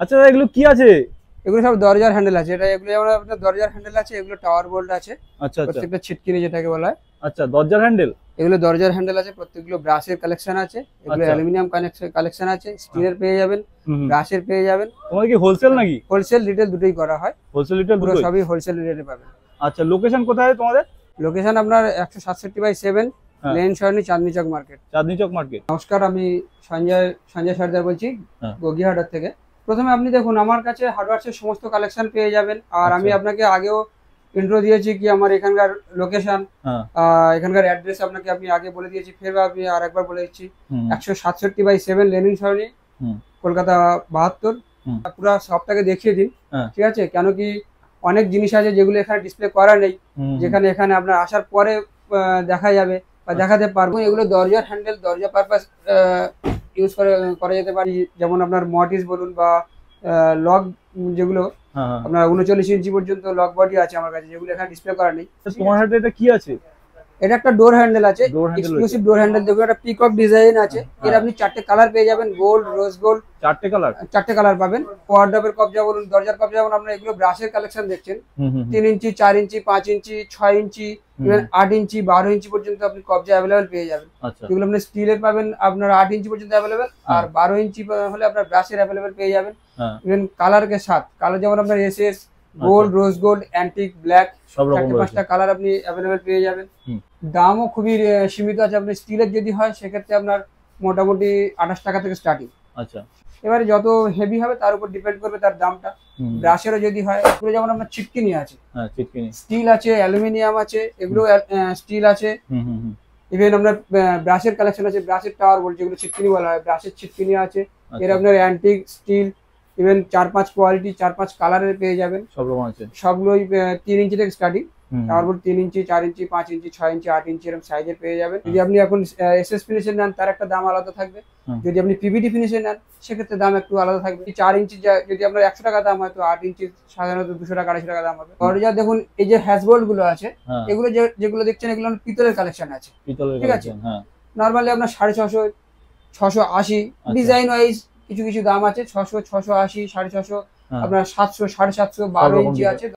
আচ্ছা এগুলো কি আছে? এগুলো সব দরজার হ্যান্ডেল আছে। এগুলো যেমন আপনার দরজার হ্যান্ডেল আছে, এগুলো টাওয়ার বোল্ট আছে। আচ্ছা আচ্ছা প্রত্যেকটা ছিটকিনি যেটাকে বলা হয়। আচ্ছা, দরজার হ্যান্ডেল। এগুলো দরজার হ্যান্ডেল আছে, প্রত্যেকগুলো ব্রাশের কালেকশন আছে। এগুলো আচ্ছা। অ্যালুমিনিয়াম কালেকশন আছে, স্টিলের পেয়ে যাবেন, হুম। ব্রাশের পেয়ে যাবেন। তোমাদের কি হোলসেল নাকি? হোলসেল রিটেল দুটোই করা হয়। হোলসেল রিটেল পুরো দুটোই? সবই হোলসেল রেটে পাবেন। আচ্ছা, লোকেশন কোথায় তোমাদের? লোকেশন আপনার 167/7 হ্যাঁ। লেন সরণি, চাঁদনি চক মার্কেট। চাঁদনি চক মার্কেট। নমস্কার, আমি সঞ্জয় সর্দার বলছি, হ্যাঁ। গগিহাটার থেকে। প্রথমে আপনি দেখুন, আমার কাছে হার্ডওয়্যারসের সমস্ত কালেকশন পেয়ে যাবেন। আর আমি আচ্ছা। আপনাকে আগেও ইন্ট্রো দিয়েছি কি আমার এখানকার লোকেশন, হ্যাঁ। এখানকার অ্যাড্রেস আপনাকে আমি আগে বলে দিয়েছি, ফের আমি আর একবার বলে দিচ্ছি। হুম। 167/7 লেনিন সরণি, হুম। কলকাতা 72। হুম। পুরো সবটাকে দেখিয়ে দিন। হ্যাঁ। ঠিক আছে, কেন কি অনেক জিনিস আছে যেগুলো এখানে ডিসপ্লে করা নেই, হুম। যেখানে এখানে আপনার আসার পরে দেখা যাবে বা দেখাতে পারবো। এগুলো দরজার হ্যান্ডেল, দরজা পারপাস ইউজ করা যেতে পারে। যেমন আপনার মর্টিস বলুন বা লক, যেগুলো হ্যাঁ হ্যাঁ। আপনার 39 ইঞ্চি পর্যন্ত লক বডি আছে আমার কাছে, যেগুলো এখানে ডিসপ্লে করা নেই। তোমার হাতে এটা কি আছে? এটা একটা ডোর হ্যান্ডেল আছে, ডোর হ্যান্ডেল এক্সক্লুসিভ ডোর হ্যান্ডেল। দেখুন, একটা পিকক ডিজাইন আছে। এর হ্যাঁ। আপনি 4টে কালার পেয়ে যাবেন, গোল্ড, রোজ গোল্ড। 4টে কালার? 4টে কালার পাবেন। ওয়ার্ডরোবের কবজা বলুন, দরজার কবজা বলুন, আপনার এগুলো ব্রাশের কালেকশন দেখছেন। হুম হুম। 3 ইঞ্চি, 4 ইঞ্চি, 5 ইঞ্চি, 6 ইঞ্চি, ইভেন 8 ইঞ্চি, 12 ইঞ্চি পর্যন্ত আপনি কবজা অ্যাভেলেবেল পেয়ে যাবেন। আচ্ছা। যেগুলো আপনি স্টিলের পাবেন আপনার 8 ইঞ্চি পর্যন্ত অ্যাভেলেবেল, আর 12 ইঞ্চি হলে আপনার ব্রাশের অ্যাভেলেবেল পেয়ে যাবেন। হ্যাঁ। ইভেন কালারকে সাথ কালার, যেমন আপনার SS, gold, rose gold, antique, black, সব রকম 4টে-5টা কালার আপনি অ্যাভেলেবেল পেয়ে যাবেন। হুম। দামও খুবই সীমিত আছে। আপনি স্টিলের যদি হয় সেক্ষেত্রে আপনার মোটামুটি 28 টাকা থেকে স্টার্টিং। আচ্ছা। এবারে যত হেভি হবে তার উপর ডিপেন্ড করবে তার দামটা। ব্রাশেরও যদি হয়, এগুলো যেমন আপনার ছিটকিনি আছে, হ্যাঁ চিটকিনি। স্টিল আছে, অ্যালুমিনিয়াম আছে, এগুলো স্টিল আছে। হুম হুম হুম। ইভেন আপনার ব্রাশের কালেকশন আছে, ব্রাশের টাওয়ার বলছে, যেগুলো ছিটকিনি বলা হয়, ব্রাশের ছিটকিনি আছে। এর আপনার অ্যান্টিক, স্টিল, ইভেন 4-5 কোয়ালিটি, 4-5 কালারের পেয়ে যাবেন। সব রকম আছে। সবগুলোই 3 ইঞ্চি থেকে স্টার্টিং। তারপর 3 ইঞ্চি, 4 ইঞ্চি, 5 ইঞ্চি, 6 ইঞ্চি, 8 ইঞ্চি এরকম সাইজের পেয়ে যাবেন। যদি আপনি এখন এসএস ফিনিশে নেন তার একটা দাম আলাদা থাকবে। যদি আপনি পিভিডি ফিনিশে নেন সেক্ষেত্রে দাম একটু আলাদা থাকবে। 4 ইঞ্চি যদি আপনার 100 টাকা দাম হয়, তো 8 ইঞ্চি সাধারণত 200 টাকা, 250 টাকা দাম হবে। দরজা দেখুন, এই যে হ্যাজবোল্ট গুলো আছে, এগুলো যেগুলো দেখছেন, এগুলো পিতলের কালেকশন আছে। ঠিক আছে, নর্মালি আপনার 650, 680, ডিজাইন ওয়াইজ কিছু কিছু দাম আছে। 600, 680, 650, আপনার 700, 750, 12 ইঞ্চি আছে।